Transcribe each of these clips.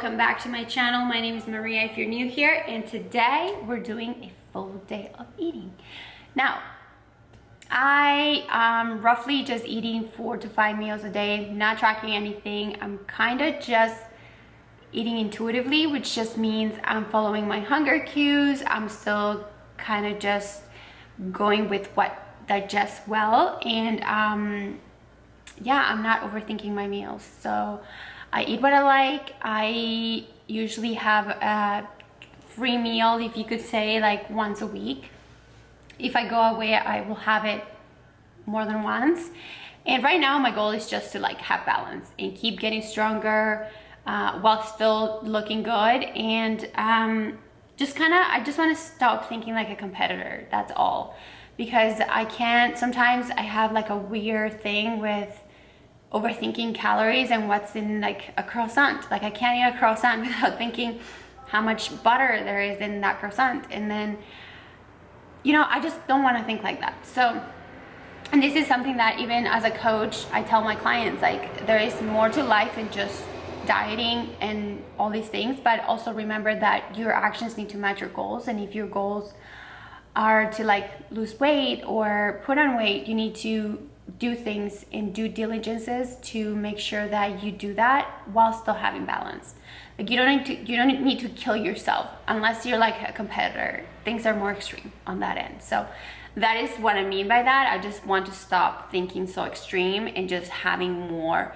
welcome back to my channel. My name is Maria if you're new here, and today we're doing a full day of eating. Now, I am roughly just eating 4 to 5 meals a day, not tracking anything. I'm kind of just eating intuitively, which just means I'm following my hunger cues. I'm still kind of just going with what digests well, and yeah, I'm not overthinking my meals. So I eat what I like. I usually have a free meal, if you could say, like once a week. If I go away, I will have it more than once. And right now my goal is just to like have balance and keep getting stronger while still looking good. And I just want to stop thinking like a competitor. That's all. Because I can't, sometimes I have like a weird thing with overthinking calories and what's in like a croissant. Like I can't eat a croissant without thinking how much butter there is in that croissant. And then, you know, I just don't want to think like that. So, and this is something that even as a coach, I tell my clients, like there is more to life than just dieting and all these things, but also remember that your actions need to match your goals. And if your goals are to like lose weight or put on weight, you need to do things in due diligences to make sure that you do that while still having balance. Like you don't need to kill yourself unless you're like a competitor. Things are more extreme on that end. So that is what I mean by that. I just want to stop thinking so extreme and just being more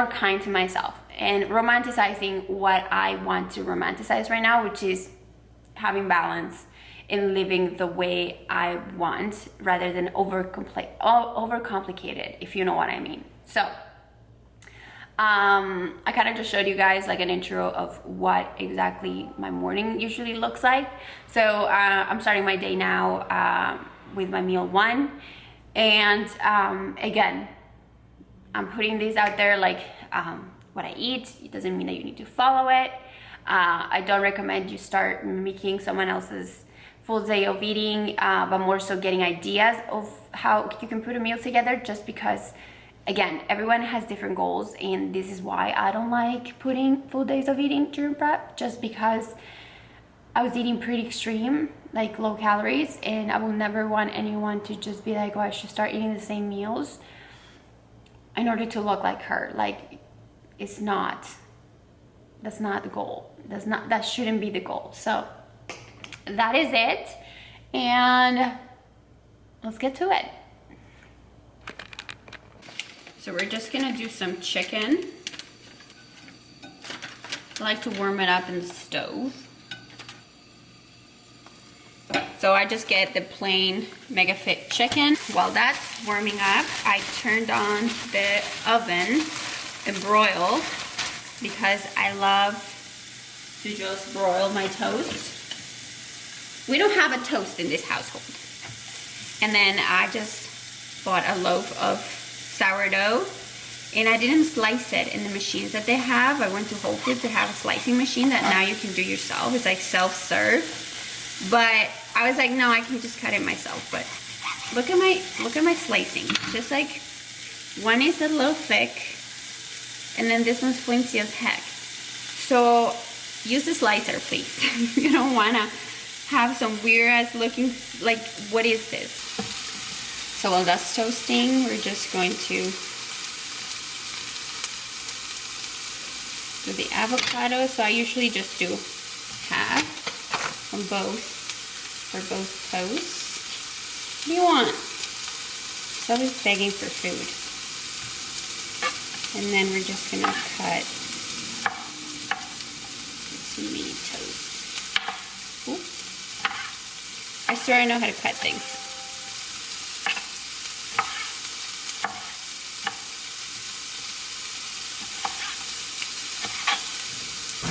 kind to myself and romanticizing what I want to romanticize right now, which is having balance in living the way I want rather than overcomplicated, if you know what I mean. So I kind of just showed you guys like an intro of what exactly my morning usually looks like. So I'm starting my day now with my meal 1. And again, I'm putting these out there like what I eat. It doesn't mean that you need to follow it. I don't recommend you start mimicking someone else's full day of eating, but more so getting ideas of how you can put a meal together, just because, again, everyone has different goals, and this is why I don't like putting full days of eating during prep, just because I was eating pretty extreme, like low calories, and I will never want anyone to just be like, oh, I should start eating the same meals in order to look like her. Like, that's not the goal. That shouldn't be the goal. So that is it, and let's get to it. So we're just gonna do some chicken. I like to warm it up in the stove. So I just get the plain MEGAFIT chicken. While that's warming up, I turned on the oven and broil, because I love to just broil my toast. We don't have a toast in this household. And then I just bought a loaf of sourdough, and I didn't slice it in the machines that they have. I went to Whole Foods. They have a slicing machine that now you can do yourself. It's like self-serve. But I was like, no, I can just cut it myself. But look at my slicing. Just like one is a little thick, and then this one's flimsy as heck. So use a slicer, please. You don't wanna have some weird ass looking, like, what is this? So while that's toasting, we're just going to do the avocado. So I usually just do half on both, for both toasts. What do you want? It's always begging for food. And then we're just gonna cut some mini toast. Ooh. I swear I know how to cut things.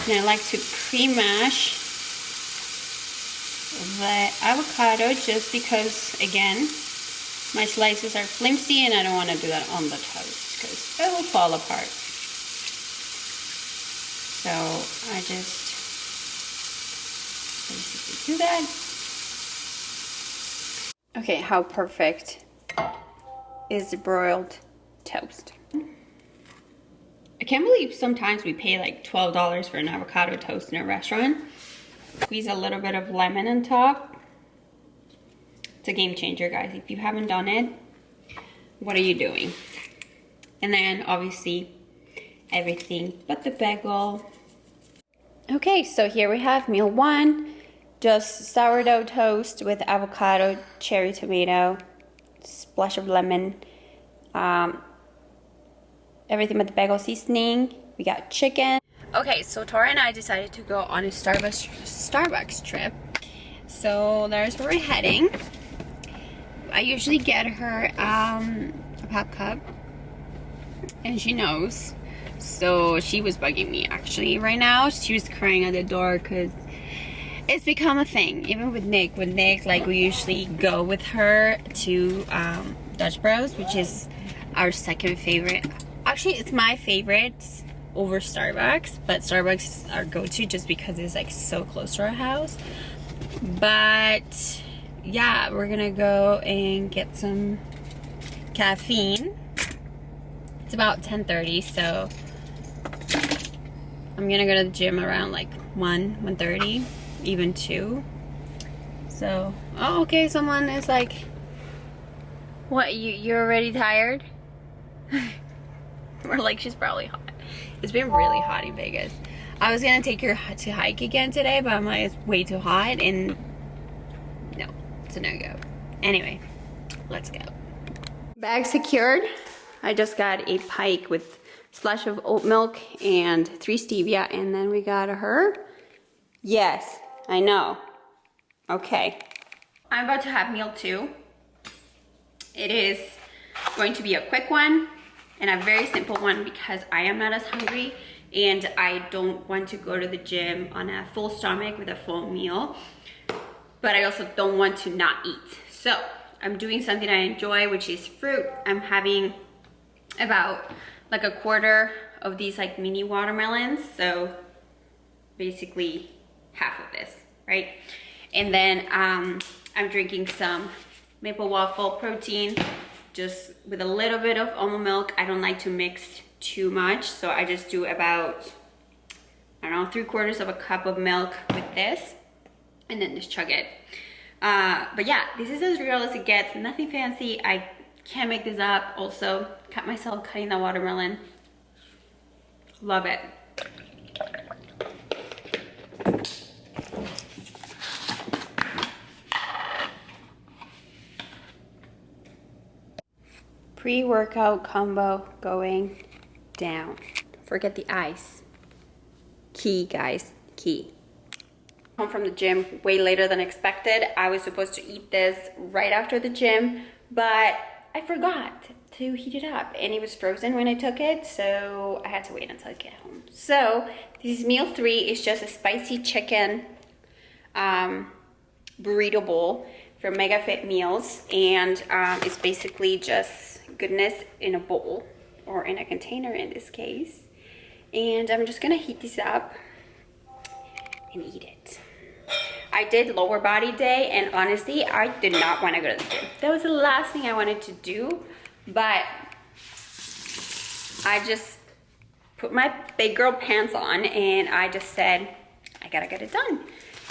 And I like to pre-mash the avocado, just because, again, my slices are flimsy and I don't want to do that on the toast because it will fall apart. So I just basically do that. Okay, how perfect is the broiled toast? I can't believe sometimes we pay like $12 for an avocado toast in a restaurant. Squeeze a little bit of lemon on top. It's a game changer, guys. If you haven't done it, what are you doing? And then obviously everything but the bagel. Okay, so here we have meal 1. Just sourdough toast with avocado, cherry tomato, splash of lemon, everything but the bagel seasoning. We got chicken. Okay, so Tora and I decided to go on a Starbucks trip. So there's where we're heading. I usually get her a pop cup, and she knows. So she was bugging me actually right now. She was crying at the door because it's become a thing, even with Nick. With Nick, like, we usually go with her to Dutch Bros, which is our second favorite. Actually, it's my favorite over Starbucks, but Starbucks is our go-to just because it's like so close to our house. But yeah, we're gonna go and get some caffeine. It's about 10:30, so I'm gonna go to the gym around like 1:30. Even 2. So, oh, okay, someone is like, what, you're already tired? We're like, she's probably hot. It's been really hot in Vegas. I was gonna take her to hike again today, but I'm like, it's way too hot, and no, it's a no-go. Anyway, let's go. Bag secured. I just got a pike with splash of oat milk and 3 stevia, and then we got her. Yes, I know. Okay. I'm about to have meal 2. It is going to be a quick one and a very simple one because I am not as hungry and I don't want to go to the gym on a full stomach with a full meal, but I also don't want to not eat. So I'm doing something I enjoy, which is fruit. I'm having about like a quarter of these like mini watermelons. So basically half of this, right? And then I'm drinking some maple waffle protein just with a little bit of almond milk. I don't like to mix too much, so I just do about, I don't know, 3/4 of a cup of milk with this and then just chug it. But yeah, this is as real as it gets. Nothing fancy. I can't make this up. Also, cut myself cutting the watermelon. Love it. Pre-workout combo going down. Forget the ice. Key, guys, key. Home from the gym way later than expected. I was supposed to eat this right after the gym, but I forgot to heat it up and it was frozen when I took it, so I had to wait until I get home. So this is meal 3. It's just a spicy chicken burrito bowl from MEGAFIT meals, and it's basically just goodness in a bowl or in a container in this case. And I'm just gonna heat this up and eat it. I did lower body day, and honestly, I did not want to go to the gym. That was the last thing I wanted to do, but I just put my big girl pants on and I just said, I gotta get it done.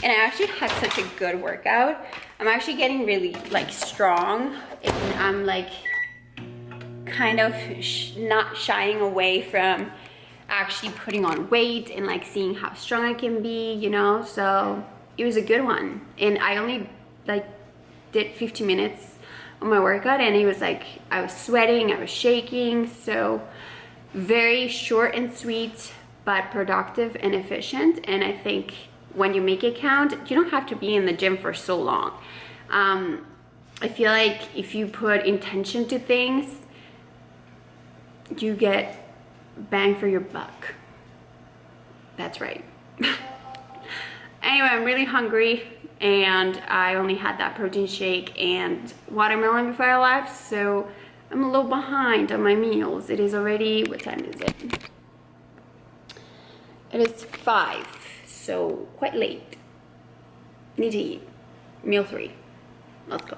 And I actually had such a good workout. I'm actually getting really like strong, and I'm like kind of not shying away from actually putting on weight and like seeing how strong I can be, you know. So it was a good one, and I only like did 15 minutes on my workout, and it was like I was sweating, I was shaking. So very short and sweet, but productive and efficient. And I think when you make it count, you don't have to be in the gym for so long. I feel like if you put intention to things, you get bang for your buck. That's right. Anyway, I'm really hungry, and I only had that protein shake and watermelon before I left, so I'm a little behind on my meals. It is already, what time is it? It is 5, so quite late. Need to eat. Meal 3. Let's go.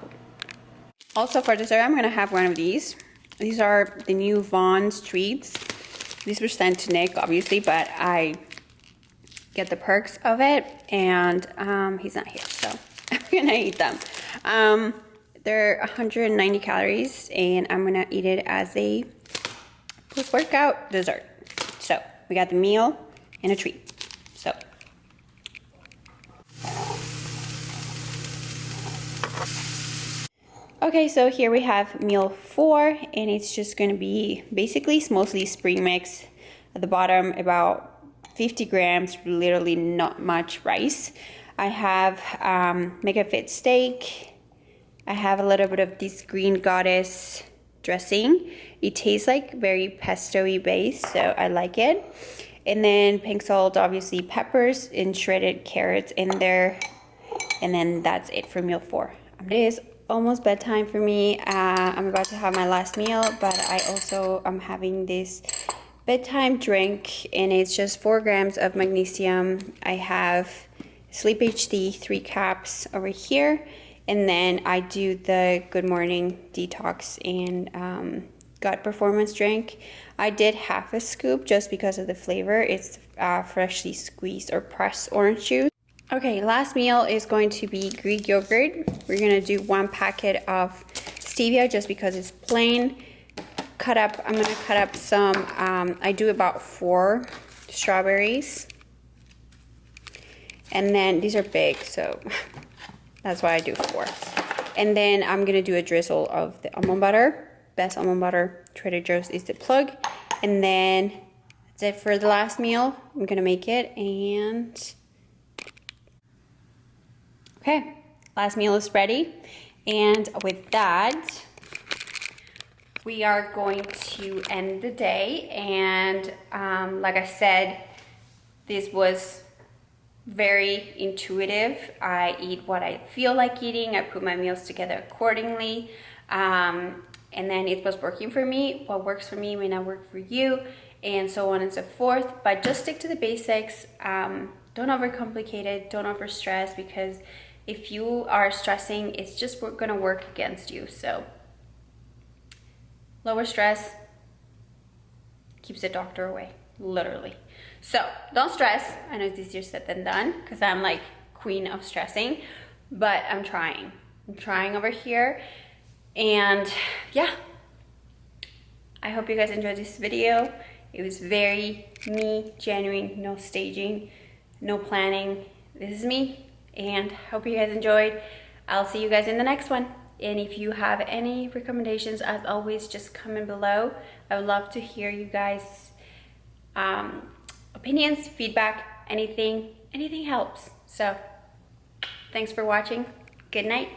Also for dessert, I'm gonna have one of these. These are the new Vaughn's treats. These were sent to Nick, obviously, but I get the perks of it, and he's not here, so I'm gonna eat them. They're 190 calories, and I'm gonna eat it as a post-workout dessert. So we got the meal and a treat. So okay, so here we have meal 4, and it's just going to be basically it's mostly spring mix. At the bottom, about 50 grams, literally not much rice. I have MEGAFIT steak. I have a little bit of this green goddess dressing. It tastes like very pesto-y based, so I like it. And then pink salt, obviously peppers and shredded carrots in there. And then that's it for meal 4. It is almost bedtime for me. I'm about to have my last meal, but I also am having this bedtime drink, and it's just 4 grams of magnesium. I have Sleep HD 3 caps over here, and then I do the Good Morning Detox and gut performance drink. I did half a scoop just because of the flavor. It's freshly squeezed or pressed orange juice. Okay, last meal is going to be Greek yogurt. We're gonna do 1 packet of stevia just because it's plain. I'm gonna cut up some, I do about 4 strawberries. And then these are big, so that's why I do 4. And then I'm gonna do a drizzle of the almond butter. Best almond butter, Trader Joe's is the plug. And then that's it for the last meal. I'm gonna make it, and okay, last meal is ready. And with that, we are going to end the day. And like I said, this was very intuitive. I eat what I feel like eating. I put my meals together accordingly. And then it was working for me. What works for me may not work for you, and so on and so forth. But just stick to the basics. Don't overcomplicate it. Don't overstress, because if you are stressing, it's just gonna work against you. So lower stress keeps the doctor away, literally. So don't stress. I know it's easier said than done, because I'm like queen of stressing, but I'm trying. I'm trying over here. And yeah, I hope you guys enjoyed this video. It was very me, genuine, no staging, no planning. This is me, and hope you guys enjoyed. I'll see you guys in the next one. And if you have any recommendations, as always, just comment below. I would love to hear you guys' opinions, feedback, anything helps. So thanks for watching. Good night.